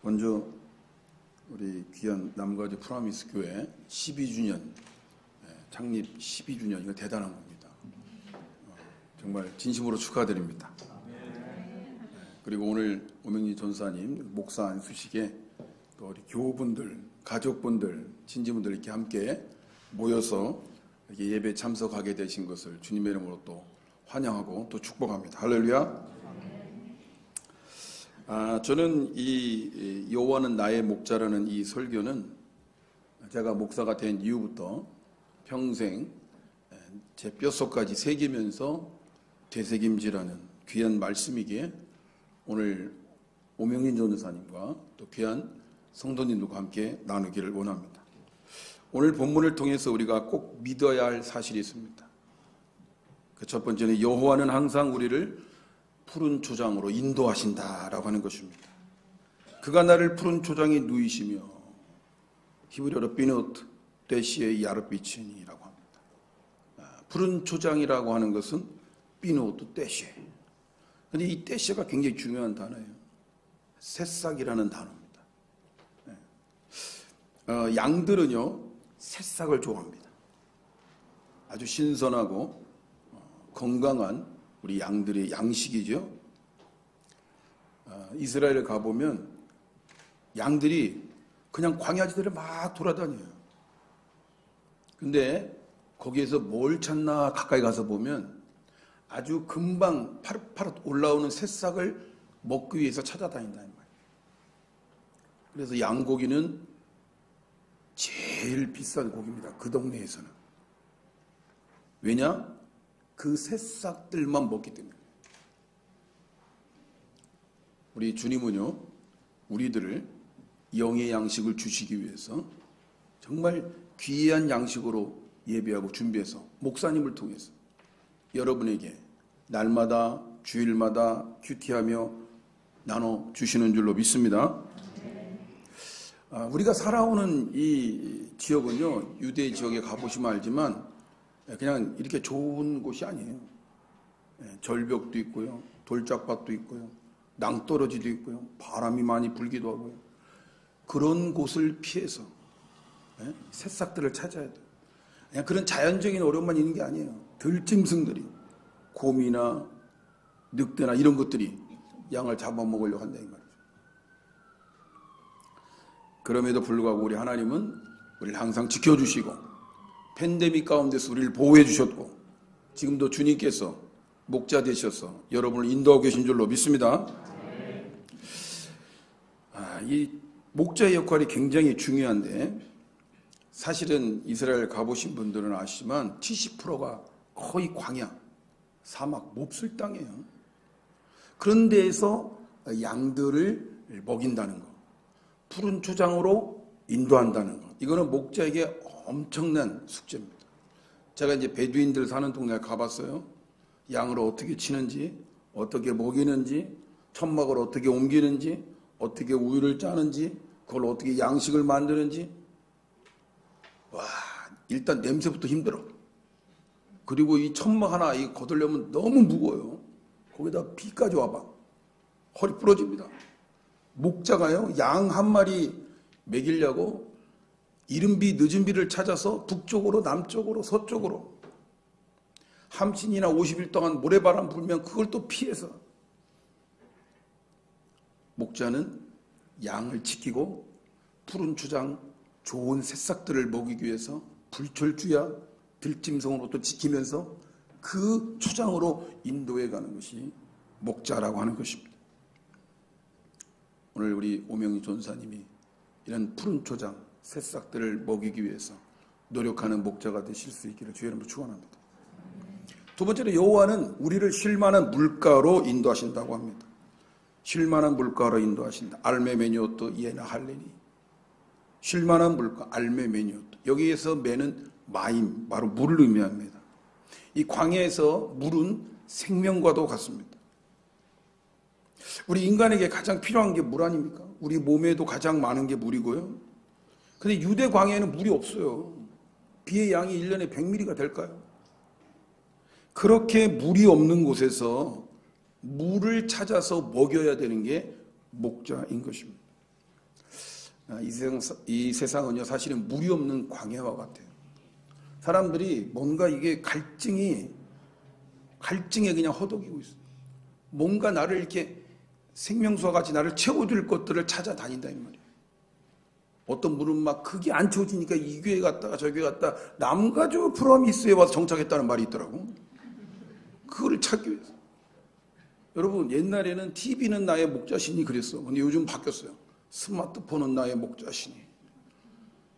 먼저 우리 귀한 남가주 프라미스 교회 12주년 창립 12주년 이거 대단한 겁니다. 정말 진심으로 축하드립니다. 그리고 오늘 오명희 전사님 목사 안수식에 또 우리 교우분들, 가족분들, 친지분들 이렇게 함께 모여서 이렇게 예배 참석하게 되신 것을 주님의 이름으로 또 환영하고 또 축복합니다. 할렐루야. 저는 이 여호와는 나의 목자라는 이 설교는 제가 목사가 된 이후부터 평생 제 뼛속까지 새기면서 되새김질하는 귀한 말씀이기에 오늘 오명인 전도사님과 또 귀한 성도님들과 함께 나누기를 원합니다. 오늘 본문을 통해서 우리가 꼭 믿어야 할 사실이 있습니다. 그 첫 번째는 여호와는 항상 우리를 푸른 초장으로 인도하신다라고 하는 것입니다. 그가 나를 푸른 초장에 누이시며 히브리어로 비누트 데시의 야르비치니라고 합니다. 푸른 초장이라고 하는 것은 비누트 데시. 근데 이 데시가 굉장히 중요한 단어예요. 새싹이라는 단어입니다. 양들은요 새싹을 좋아합니다. 아주 신선하고 건강한 우리 양들의 양식이죠. 이스라엘에 가보면 양들이 그냥 광야지대를 막 돌아다녀요. 근데 거기에서 뭘 찾나 가까이 가서 보면 아주 금방 파릇파릇 올라오는 새싹을 먹기 위해서 찾아다닌다는 말이에요. 그래서 양고기는 제일 비싼 고기입니다. 그 동네에서는. 왜냐? 그 새싹들만 먹기 때문에. 우리 주님은요 우리들을 영의 양식을 주시기 위해서 정말 귀한 양식으로 예배하고 준비해서 목사님을 통해서 여러분에게 날마다 주일마다 큐티하며 나눠주시는 줄로 믿습니다. 우리가 살아오는 이 지역은요 유대 지역에 가보시면 알지만 그냥 이렇게 좋은 곳이 아니에요. 절벽도 있고요, 돌짝밭도 있고요, 낭떠러지도 있고요, 바람이 많이 불기도 하고요. 그런 곳을 피해서 새싹들을 찾아야 돼요. 그냥 그런 자연적인 어려움만 있는 게 아니에요. 들짐승들이 곰이나 늑대나 이런 것들이 양을 잡아먹으려고 한다 이 말이죠. 그럼에도 불구하고 우리 하나님은 우리를 항상 지켜주시고 팬데믹 가운데서 우리를 보호해 주셨고 지금도 주님께서 목자 되셔서 여러분을 인도하고 계신 줄로 믿습니다. 이 목자의 역할이 굉장히 중요한데 사실은 이스라엘 가보신 분들은 아시지만 70%가 거의 광야, 사막, 몹쓸 땅이에요. 그런 데에서 양들을 먹인다는 거, 푸른 초장으로 인도한다는 거, 이거는 목자에게 엄청난 숙제입니다. 제가 이제 베두인들 사는 동네에 가봤어요. 양을 어떻게 치는지, 어떻게 먹이는지, 천막을 어떻게 옮기는지, 어떻게 우유를 짜는지, 그걸 어떻게 양식을 만드는지. 와, 일단 냄새부터 힘들어. 그리고 이 천막 하나 거들려면 너무 무거워요. 거기다 비까지 와봐. 허리 부러집니다. 목자가요, 양 한 마리 먹이려고 이른 비 늦은 비를 찾아서 북쪽으로 남쪽으로 서쪽으로 함신이나 50일 동안 모래바람 불면 그걸 또 피해서 목자는 양을 지키고 푸른 초장 좋은 새싹들을 먹이기 위해서 불철주야 들짐승으로 또 지키면서 그 초장으로 인도해 가는 것이 목자라고 하는 것입니다. 오늘 우리 오명희 전사님이 이런 푸른 초장 새싹들을 먹이기 위해서 노력하는 목자가 되실 수 있기를 주의 이름으로 축원합니다. 두 번째로 여호와는 우리를 쉴만한 물가로 인도하신다고 합니다. 쉴만한 물가로 인도하신다. 알메메니오토 이에나 할레니. 쉴만한 물가 알메메니오토. 여기에서 메는 마임, 바로 물을 의미합니다. 이 광야에서 물은 생명과도 같습니다. 우리 인간에게 가장 필요한 게 물 아닙니까? 우리 몸에도 가장 많은 게 물이고요. 근데 유대 광야에는 물이 없어요. 비의 양이 1년에 100mm가 될까요? 그렇게 물이 없는 곳에서 물을 찾아서 먹여야 되는 게 목자인 것입니다. 이 세상은요, 사실은 물이 없는 광야와 같아요. 사람들이 뭔가 이게 갈증에 그냥 허덕이고 있어요. 뭔가 나를 이렇게 생명수와 같이 나를 채워줄 것들을 찾아다닌다 이 말이에요. 어떤 분은 막 그게 안 채워지니까 이 교회 갔다가 저 교회 갔다 남가주 프로미스에 와서 정착했다는 말이 있더라고. 그거를 찾기 위해서. 여러분, 옛날에는 TV는 나의 목자신이 그랬어. 근데 요즘 바뀌었어요. 스마트폰은 나의 목자신이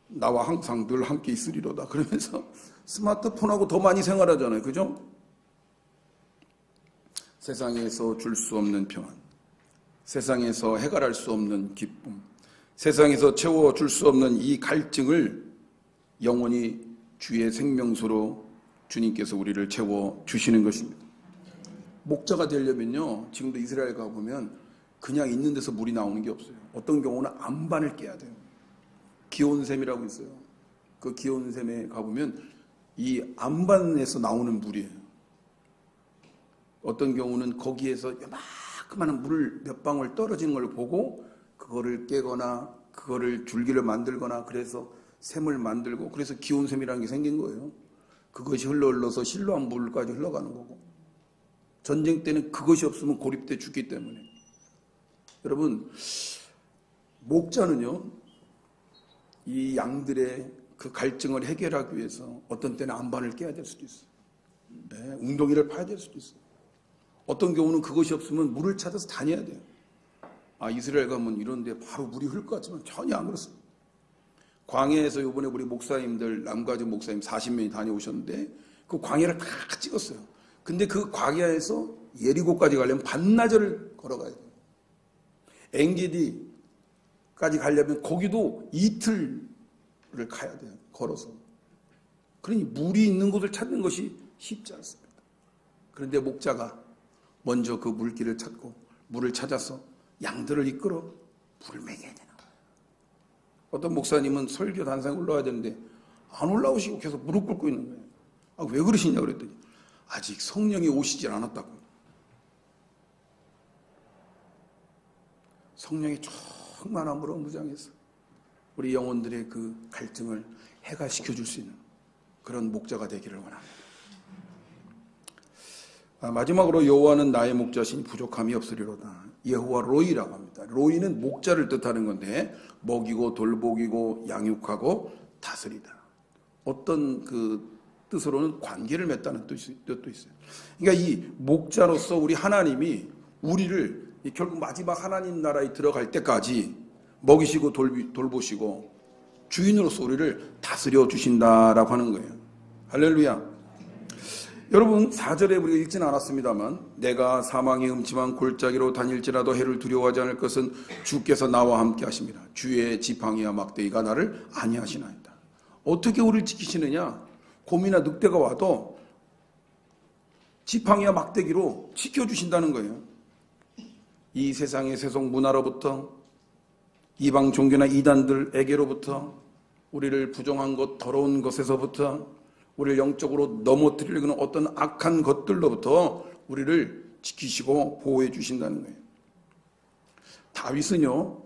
나와 항상 늘 함께 있으리로다. 그러면서 스마트폰하고 더 많이 생활하잖아요. 그죠? 세상에서 줄 수 없는 평안, 세상에서 해결할 수 없는 기쁨, 세상에서 채워줄 수 없는 이 갈증을 영원히 주의 생명수로 주님께서 우리를 채워주시는 것입니다. 목자가 되려면요, 지금도 이스라엘 가보면 그냥 있는 데서 물이 나오는 게 없어요. 어떤 경우는 안반을 깨야 돼요. 기온샘이라고 있어요. 그 기온샘에 가보면 이 안반에서 나오는 물이에요. 어떤 경우는 거기에서 요만큼한 물 몇 방울 떨어지는 걸 보고 그거를 깨거나 그거를 줄기를 만들거나 그래서 샘을 만들고 그래서 기온샘이라는 게 생긴 거예요. 그것이 흘러서 실로암 물까지 흘러가는 거고, 전쟁 때는 그것이 없으면 고립돼 죽기 때문에. 여러분, 목자는요, 이 양들의 그 갈증을 해결하기 위해서 어떤 때는 안반을 깨야 될 수도 있어요. 네, 웅덩이를 파야 될 수도 있어요. 어떤 경우는 그것이 없으면 물을 찾아서 다녀야 돼요. 이스라엘 가면 이런데 바로 물이 흐를 것 같지만 전혀 안 그렇습니다. 광야에서 이번에 우리 목사님들, 남가주 목사님 40명이 다녀오셨는데 그 광야를 다 찍었어요. 근데 그 광야에서 예리고까지 가려면 반나절을 걸어가야 돼요. 엔게디까지 가려면 거기도 이틀을 가야 돼요. 걸어서. 그러니 물이 있는 곳을 찾는 것이 쉽지 않습니다. 그런데 목자가 먼저 그 물길을 찾고 물을 찾아서 양들을 이끌어 물을 먹여야 되는 거예요. 어떤 목사님은 설교 단상에 올라와야 되는데 안 올라오시고 계속 무릎 꿇고 있는 거예요. 왜 그러시냐 그랬더니 아직 성령이 오시질 않았다고. 성령이 충만함으로 무장해서 우리 영혼들의 그 갈증을 해결시켜줄 수 있는 그런 목자가 되기를 원합니다. 마지막으로 여호와는 나의 목자시니 부족함이 없으리로다. 여호와 로이라고 합니다. 로이는 목자를 뜻하는 건데 먹이고 돌보기고 양육하고 다스리다. 어떤 그 뜻으로는 관계를 맺다는 뜻도 있어요. 그러니까 이 목자로서 우리 하나님이 우리를 결국 마지막 하나님 나라에 들어갈 때까지 먹이시고 돌보시고 주인으로서 우리를 다스려 주신다라고 하는 거예요. 할렐루야. 여러분 4절에 우리가 읽지는 않았습니다만 내가 사망의 음침한 골짜기로 다닐지라도 해를 두려워하지 않을 것은 주께서 나와 함께 하십니다. 주의 지팡이와 막대기가 나를 안위하시나이다. 어떻게 우리를 지키시느냐? 곰이나 늑대가 와도 지팡이와 막대기로 지켜주신다는 거예요. 이 세상의 세속 문화로부터 이방 종교나 이단들에게로부터 우리를 부정한 것, 더러운 것에서부터 우리를 영적으로 넘어뜨리려는 어떤 악한 것들로부터 우리를 지키시고 보호해 주신다는 거예요. 다윗은요,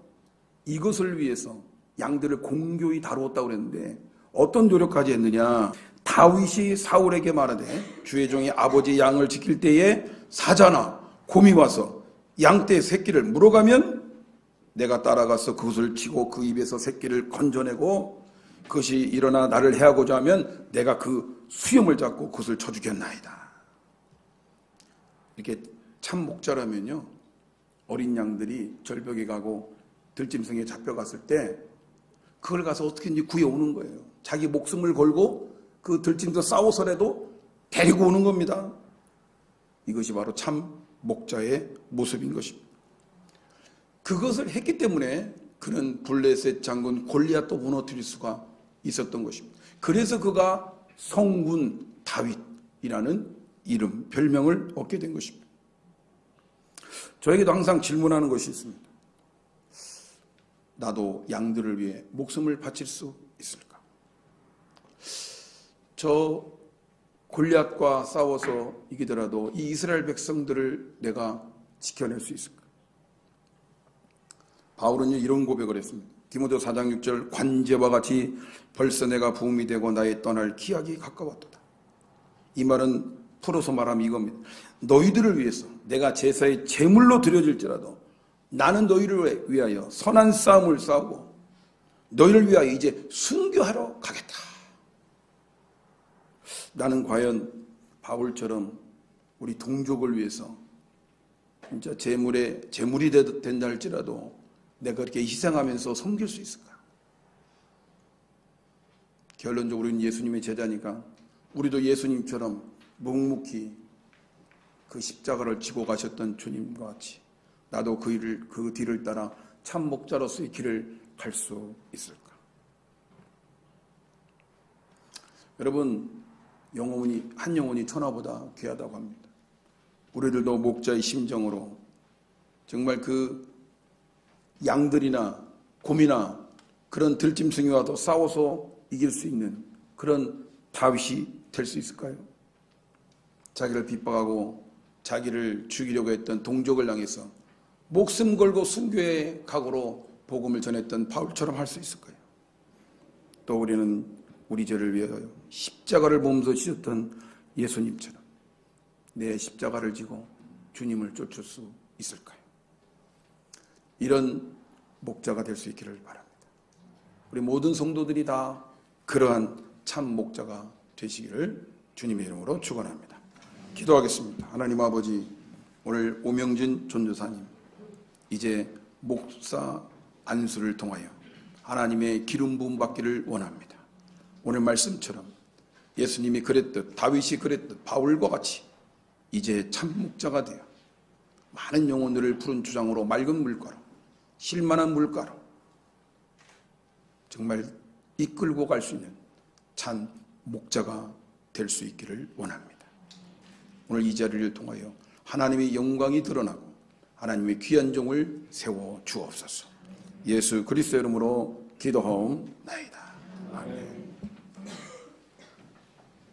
이것을 위해서 양들을 공교히 다루었다고 그랬는데 어떤 노력까지 했느냐? 다윗이 사울에게 말하되 주의 종이 아버지 양을 지킬 때에 사자나 곰이 와서 양떼의 새끼를 물어가면 내가 따라가서 그것을 치고 그 입에서 새끼를 건져내고 그것이 일어나 나를 해하고자 하면 내가 그 수염을 잡고 그것을 쳐 죽였나이다. 이렇게 참 목자라면요, 어린 양들이 절벽에 가고 들짐승에 잡혀갔을 때 그걸 가서 어떻게든지 구해오는 거예요. 자기 목숨을 걸고 그 들짐승 싸워서라도 데리고 오는 겁니다. 이것이 바로 참 목자의 모습인 것입니다. 그것을 했기 때문에 그는 블레셋 장군 골리앗도 무너뜨릴 수가 있었던 것입니다. 그래서 그가 성군 다윗이라는 이름, 별명을 얻게 된 것입니다. 저에게도 항상 질문하는 것이 있습니다. 나도 양들을 위해 목숨을 바칠 수 있을까? 저 골리앗과 싸워서 이기더라도 이 이스라엘 백성들을 내가 지켜낼 수 있을까? 바울은요 이런 고백을 했습니다. 디모데 4장 6절 관제와 같이 벌써 내가 부음이 되고 나의 떠날 기약이 가까웠도다. 이 말은 풀어서 말하면 이겁니다. 너희들을 위해서 내가 제사의 제물로 드려질지라도 나는 너희를 위하여 선한 싸움을 싸우고 너희를 위하여 이제 순교하러 가겠다. 나는 과연 바울처럼 우리 동족을 위해서 진짜 제물이 된다 할지라도 내가 그렇게 희생하면서 섬길 수 있을까? 결론적으로 우리는 예수님의 제자니까 우리도 예수님처럼 묵묵히 그 십자가를 지고 가셨던 주님과 같이 나도 그 뒤를 따라 참 목자로서의 길을 갈 수 있을까? 여러분, 한 영혼이 천하보다 귀하다고 합니다. 우리들도 목자의 심정으로 정말 그 양들이나 곰이나 그런 들짐승이와도 싸워서 이길 수 있는 그런 다윗이 될 수 있을까요? 자기를 핍박하고 자기를 죽이려고 했던 동족을 향해서 목숨 걸고 순교의 각오로 복음을 전했던 바울처럼 할 수 있을까요? 또 우리는 우리 죄를 위하여 십자가를 몸소 지셨던 예수님처럼 내 십자가를 지고 주님을 쫓을 수 있을까요? 이런 목자가 될 수 있기를 바랍니다. 우리 모든 성도들이 다 그러한 참 목자가 되시기를 주님의 이름으로 축원합니다. 기도하겠습니다. 하나님 아버지, 오늘 오명진 전도사님 이제 목사 안수를 통하여 하나님의 기름 부음 받기를 원합니다. 오늘 말씀처럼 예수님이 그랬듯 다윗이 그랬듯 바울과 같이 이제 참 목자가 되어 많은 영혼들을 푸른 주장으로 맑은 물가로 실만한 물가로 정말 이끌고 갈 수 있는 참 목자가 될 수 있기를 원합니다. 오늘 이 자리를 통하여 하나님의 영광이 드러나고 하나님의 귀한 종을 세워 주옵소서. 예수 그리스도 이름으로 기도하옵나이다.